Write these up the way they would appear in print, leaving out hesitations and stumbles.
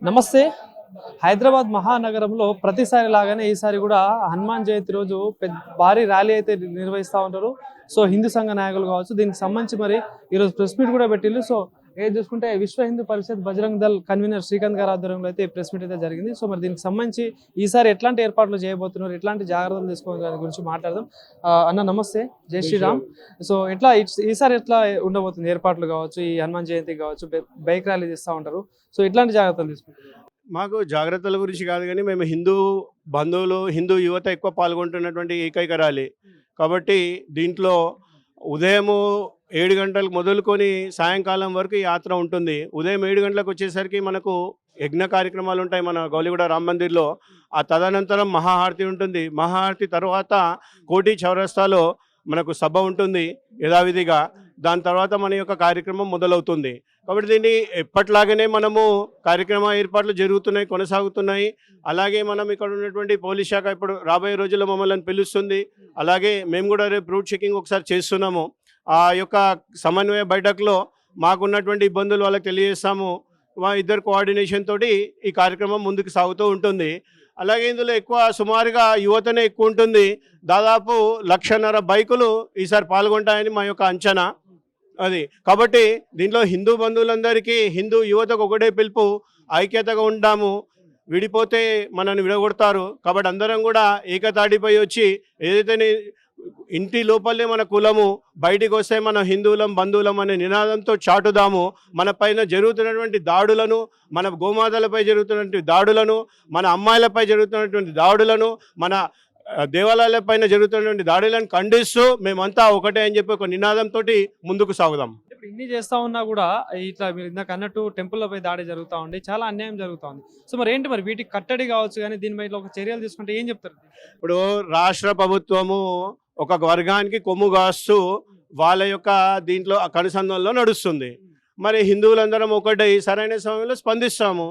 నమస్తే. హైదరాబాద్ మహానగరంలో ప్రతిసారి లాగానే ఈసారి కూడా హనుమాన్ జయంతి రోజు భారీ ర్యాలీ అయితే నిర్వహిస్తూ ఉంటారు. సో హిందూ సంఘ నాయకులు కావచ్చు, దీనికి సంబంధించి మరి ఈరోజు ప్రెస్ మీట్ కూడా పెట్టిండ్రు. సో ఏది చూసుకుంటే విశ్వ హిందూ పరిషత్ బజరంగ్ దళ్ కన్వీనర్ శ్రీకాంత్ గారి ఆధ్వర్యంలో అయితే ప్రెస్ మీట్ అయితే జరిగింది. సో మరి దీనికి సంబంధించి ఈసారి ఎట్లాంటి ఏర్పాట్లు చేయబోతున్నారు, ఎట్లాంటి జాగ్రత్తలు తీసుకోవాలి దాని గురించి మాట్లాడదాం. అన్న నమస్తే, జై శ్రీరామ్. సో ఈసారి ఎట్లా ఉండబోతుంది ఏర్పాట్లు కావచ్చు, ఈ హనుమాన్ జయంతి కావచ్చు, బైక్ ర్యాలీ తీస్తూ ఉంటారు. సో ఎట్లాంటి జాగ్రత్తలు తీసుకుంటారు? మాకు జాగ్రత్తల గురించి కాదు కానీ మేము హిందూ బంధువులు, హిందూ యువత ఎక్కువ పాల్గొంటున్నటువంటి ఏకైక ర్యాలీ కాబట్టి దీంట్లో ఉదయము 7 గంటలకు మొదలుకొని సాయంకాలం వరకు యాత్ర ఉంటుంది. ఉదయం 7 గంటలకు వచ్చేసరికి మనకు యజ్ఞ కార్యక్రమాలు ఉంటాయి మన గౌలిగూడ రామ్ మందిర్లో. ఆ తదనంతరం మహాహారతి ఉంటుంది. మహాహారతి తర్వాత కోటి చౌరస్తాలో మనకు సభ ఉంటుంది యథావిధిగా. దాని తర్వాత మన యొక్క కార్యక్రమం మొదలవుతుంది. కాబట్టి దీన్ని ఎప్పట్లాగానే మనము కార్యక్రమ ఏర్పాట్లు జరుగుతున్నాయి, కొనసాగుతున్నాయి. అలాగే మనం ఇక్కడ ఉన్నటువంటి పోలీస్ శాఖ ఇప్పుడు రాబోయే రోజుల్లో మమ్మల్ని పిలుస్తుంది. అలాగే మేము కూడా రేపు రూట్ చెకింగ్ ఒకసారి చేస్తున్నాము. ఆ యొక్క సమన్వయ బైఠక్లో మాకున్నటువంటి ఇబ్బందులు వాళ్ళకి తెలియజేస్తాము. మా ఇద్దరు కోఆర్డినేషన్ తోటి ఈ కార్యక్రమం ముందుకు సాగుతూ ఉంటుంది. అలాగే ఇందులో ఎక్కువ సుమారుగా యువతనే ఎక్కువ ఉంటుంది. దాదాపు 1,50,000 బైకులు ఈసారి పాల్గొంటాయని మా యొక్క అంచనా అది. కాబట్టి దీంట్లో హిందూ బంధువులందరికీ, హిందూ యువతకు ఒకటే పిలుపు, ఐక్యతగా ఉంటాము. విడిపోతే మనల్ని విడగొడతారు. కాబట్టి అందరం కూడా ఏకతాటిపై వచ్చి ఏదైతే ఇంటి లోపలే మన కులము, బయటికి వస్తే మన హిందువులం బంధువులం అనే నినాదంతో చాటుదాము. మన పైన జరుగుతున్నటువంటి దాడులను, మన గోమాతలపై జరుగుతున్నటువంటి దాడులను, మన అమ్మాయిలపై జరుగుతున్నటువంటి దాడులను, మన దేవాలయాలపైన జరుగుతున్నటువంటి దాడులను ఖండిస్తూ మేమంతా ఒకటే అని చెప్పి ఒక నినాదంతో ముందుకు సాగుదాం. ఇన్ని చేస్తా ఉన్నా కూడా ఇట్లా మీరు ఇందాక అన్నట్టు టెంపుల్లపై దాడి జరుగుతూ ఉంది, చాలా అన్యాయం జరుగుతూ ఉంది. సో మరి ఏంటి మరి వీటికి కట్టడి కావచ్చు, కానీ దీని మీద ఒక చర్యలు తీసుకుంటే ఏం చెప్తారు? ఇప్పుడు రాష్ట్ర ప్రభుత్వము ఒక వర్గానికి కొమ్ము కాస్తూ వాళ్ళ యొక్క దీంట్లో కనుసంధానంలో నడుస్తుంది. మరి హిందువులందరం ఒకటే సరైన సమయంలో స్పందిస్తాము.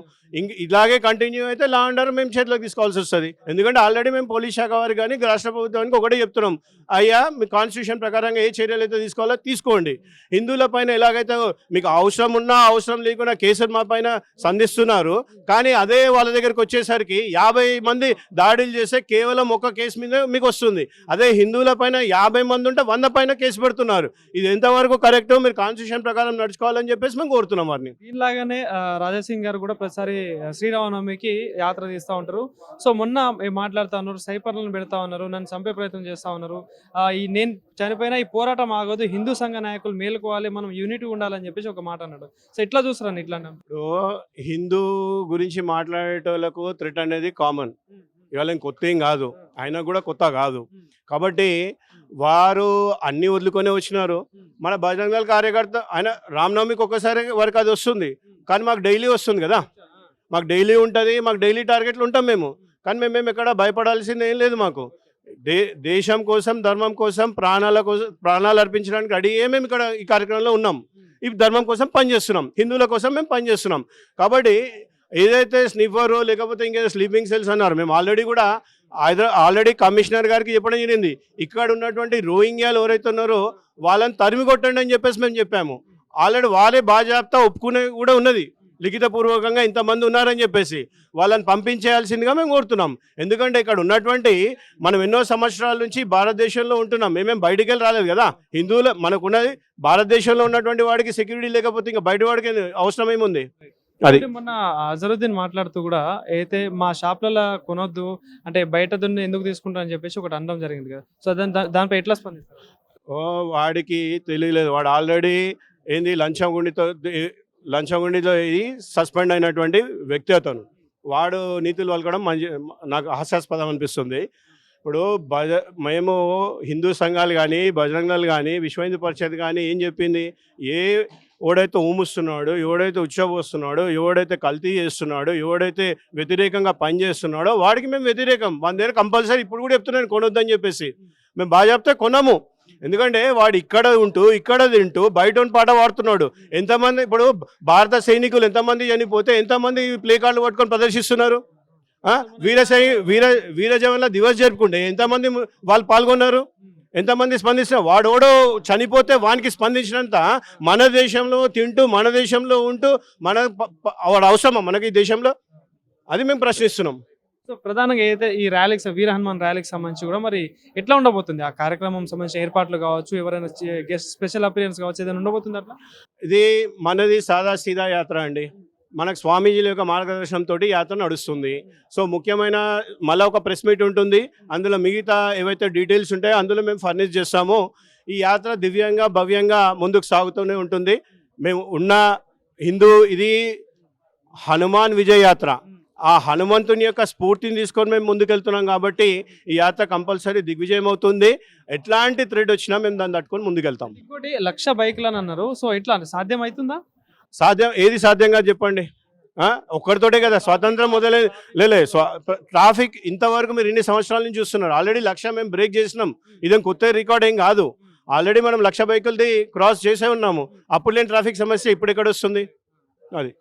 ఇలాగే కంటిన్యూ అయితే లా అండ్ ఆర్డర్ మేము చేతిలోకి తీసుకోవాల్సి వస్తుంది. ఎందుకంటే ఆల్రెడీ మేము పోలీస్ శాఖ వారికి కానీ రాష్ట్ర ప్రభుత్వానికి ఒకటే చెప్తున్నాం, అయ్యా మీ కాన్స్టిట్యూషన్ ప్రకారంగా ఏ చర్యలు అయితే తీసుకోవాలో తీసుకోండి. హిందువుల పైన ఎలాగైతే మీకు అవసరం ఉన్నా అవసరం లేకున్నా కేసులు మా పైన సంధిస్తున్నారు, కానీ అదే వాళ్ళ దగ్గరికి వచ్చేసరికి 50 మంది దాడులు చేస్తే కేవలం ఒక కేసు మీద మీకు వస్తుంది. అదే హిందువుల పైన 50 మంది ఉంటే 100 పైన కేసు పెడుతున్నారు. ఇది ఎంతవరకు కరెక్ట్? మీరు కాన్స్టిట్యూషన్ ప్రకారం నడుచుకోవాలని చెప్పేసి మేము కోరుతున్నాం వారిని. దీనిలాగానే రాజాసింగ్ గారు కూడా ప్రతిసారి శ్రీరామనవమికి యాత్ర తీస్తూ ఉంటారు. సో మొన్న మాట్లాడుతూ ఉన్నారు, సైపర్లను పెడతా ఉన్నారు, నన్ను చంపే ప్రయత్నం చేస్తూ ఉన్నారు. నేను చనిపోయినా ఈ పోరాటం ఆగదు, హిందూ సంఘ నాయకులు మేలుకోవాలి, మనం యూనిటీ ఉండాలని చెప్పేసి ఒక మాట అన్నాడు. సో ఎట్లా చూస్తారని? ఇట్లా హిందూ గురించి మాట్లాడేటోళ్ళకు థ్రెట్ అనేది కామన్, ఇవాళ కొత్త ఏం కాదు, ఆయన కూడా కొత్త కాదు. కాబట్టి వారు అన్ని వదులుకొని వచ్చినారు. మన బజరంగ్ దళ్ కార్యకర్త ఆయన రామనవమికి ఒక్కసారి వరకు అది వస్తుంది, కానీ మాకు డైలీ వస్తుంది కదా, మాకు డైలీ ఉంటుంది, మాకు డైలీ టార్గెట్లు ఉంటాం మేము. కానీ మేము ఎక్కడ భయపడాల్సింది ఏం లేదు. మాకు దేశం కోసం, ధర్మం కోసం, ప్రాణాలు అర్పించడానికి రెడీ మేము ఇక్కడ ఈ కార్యక్రమంలో ఉన్నాం. ఈ ధర్మం కోసం పనిచేస్తున్నాం, హిందువుల కోసం మేము పనిచేస్తున్నాం. కాబట్టి ఏదైతే స్నిఫరు లేకపోతే ఇంకేదో స్లీపింగ్ సెల్స్ అన్నారు, మేము ఆల్రెడీ కమిషనర్ గారికి చెప్పడం జరిగింది, ఇక్కడ ఉన్నటువంటి రోహింగ్యాలు ఎవరైతే ఉన్నారో వాళ్ళని తరిమి కొట్టండి అని చెప్పేసి మేము చెప్పాము. ఆల్రెడీ వాళ్ళే బాజాప్తా ఒప్పుకునే కూడా ఉన్నది, లిఖితపూర్వకంగా ఇంతమంది ఉన్నారని చెప్పేసి వాళ్ళని పంపించేయాల్సిందిగా మేము కోరుతున్నాం. ఎందుకంటే ఇక్కడ ఉన్నటువంటి మనం ఎన్నో సంవత్సరాల నుంచి భారతదేశంలో ఉంటున్నాం, మేమేం బయటికి వెళ్ళి రాలేదు కదా. హిందువులు మనకున్నది భారతదేశంలో ఉన్నటువంటి వాడికి సెక్యూరిటీ లేకపోతే ఇంకా బయట వాడికి అవసరం ఏముంది? అది మొన్న అజరుద్దీన్ మాట్లాడుతూ కూడా అయితే మా షాప్లలో కొనొద్దు అంటే బయట దున్ని ఎందుకు తీసుకుంటా అని చెప్పేసి ఒకటి అనడం జరిగింది కదా. సో దానిపై ఎట్లా స్పందిస్తారు? వాడికి తెలియలేదు, వాడు ఆల్రెడీ ఏంది లంచగుండితో సస్పెండ్ అయినటువంటి వ్యక్తి అతను. వాడు నీతులు వలకడం నాకు హాస్యాస్పదం అనిపిస్తుంది. ఇప్పుడు మేము హిందూ సంఘాలు కానీ, బజరంగ్ దళ్ కానీ, విశ్వ హిందూ పరిషత్ కానీ ఏం చెప్పింది, ఎవడైతే ఊముస్తున్నాడో, ఎవడైతే ఉచ్చబోస్తున్నాడో, ఎవడైతే కల్తీ చేస్తున్నాడో, ఎవడైతే వ్యతిరేకంగా పనిచేస్తున్నాడో వాడికి మేము వ్యతిరేకం. మన దగ్గర కంపల్సరీ ఇప్పుడు కూడా చెప్తున్నాను కొనొద్దని చెప్పేసి. మేము బాగా చెప్తే కొనము. ఎందుకంటే వాడు ఇక్కడ ఉంటూ ఇక్కడ తింటూ బయట పాట పాడుతున్నాడు. ఎంతమంది ఇప్పుడు భారత సైనికులు ఎంతమంది చనిపోతే ఎంతమంది ప్లే కార్డులు పట్టుకొని ప్రదర్శిస్తున్నారు? వీర జవాన్ల దివస్ జరుపుకుంటే ఎంతమంది వాళ్ళు పాల్గొన్నారు? ఎంతమంది స్పందిస్తున్నారు? వాడోడో చనిపోతే వానికి స్పందించినంత మన దేశంలో తింటూ మన దేశంలో ఉంటూ వాడు అవసరమా మనకి ఈ దేశంలో? అది మేము ప్రశ్నిస్తున్నాం. సో ప్రధానంగా ఏదైతే ఈ ర్యాలీకి వీర హనుమాన్ ర్యాలీకి సంబంధించి కూడా మరి ఎట్లా ఉండబోతుంది ఆ కార్యక్రమం సంబంధించిన ఏర్పాట్లు కావచ్చు, ఎవరైనా గెస్ట్ స్పెషల్ అపిరియన్స్ కావచ్చు, ఏదైనా ఉండబోతుంది అట్లా? ఇది మనది సాదా సీదా యాత్ర అండి. మనకు స్వామీజీల యొక్క మార్గదర్శనంతో యాత్ర నడుస్తుంది. సో ముఖ్యమైన మళ్ళీ ఒక ప్రెస్ మీట్ ఉంటుంది. అందులో మిగతా ఏవైతే డీటెయిల్స్ ఉంటాయో అందులో మేము ఫర్నిష్ చేస్తాము. ఈ యాత్ర దివ్యంగా భవ్యంగా ముందుకు సాగుతూనే ఉంటుంది. మేము ఉన్న ఇది హనుమాన్ విజయ యాత్ర. ఆ హనుమంతుని యొక్క స్ఫూర్తిని తీసుకొని మేము ముందుకెళ్తున్నాం కాబట్టి ఈ యాత్ర కంపల్సరీ దిగ్విజయం అవుతుంది. ఎట్లాంటి థ్రెడ్ వచ్చినా మేము దాన్ని తట్టుకొని ముందుకెళ్తాం. ఇంకోటి 1,00,000 బైకులు అని అన్నారు. సో ఎట్లా సాధ్యం అవుతుందా? ఏది సాధ్యంగా చెప్పండి? ఒక్కరితోటే కదా స్వాతంత్రం మొదలై ట్రాఫిక్ ఇంతవరకు మీరు ఇన్ని సంవత్సరాల నుంచి చూస్తున్నారు. ఆల్రెడీ 1,00,000 మేము బ్రేక్ చేసినాం. ఇదేం కొత్త రికార్డ్ ఏం కాదు. ఆల్రెడీ మనం 1,00,000 బైకులది క్రాస్ చేసే ఉన్నాము. అప్పుడు లేని ట్రాఫిక్ సమస్య ఇప్పుడు ఎక్కడ వస్తుంది? అది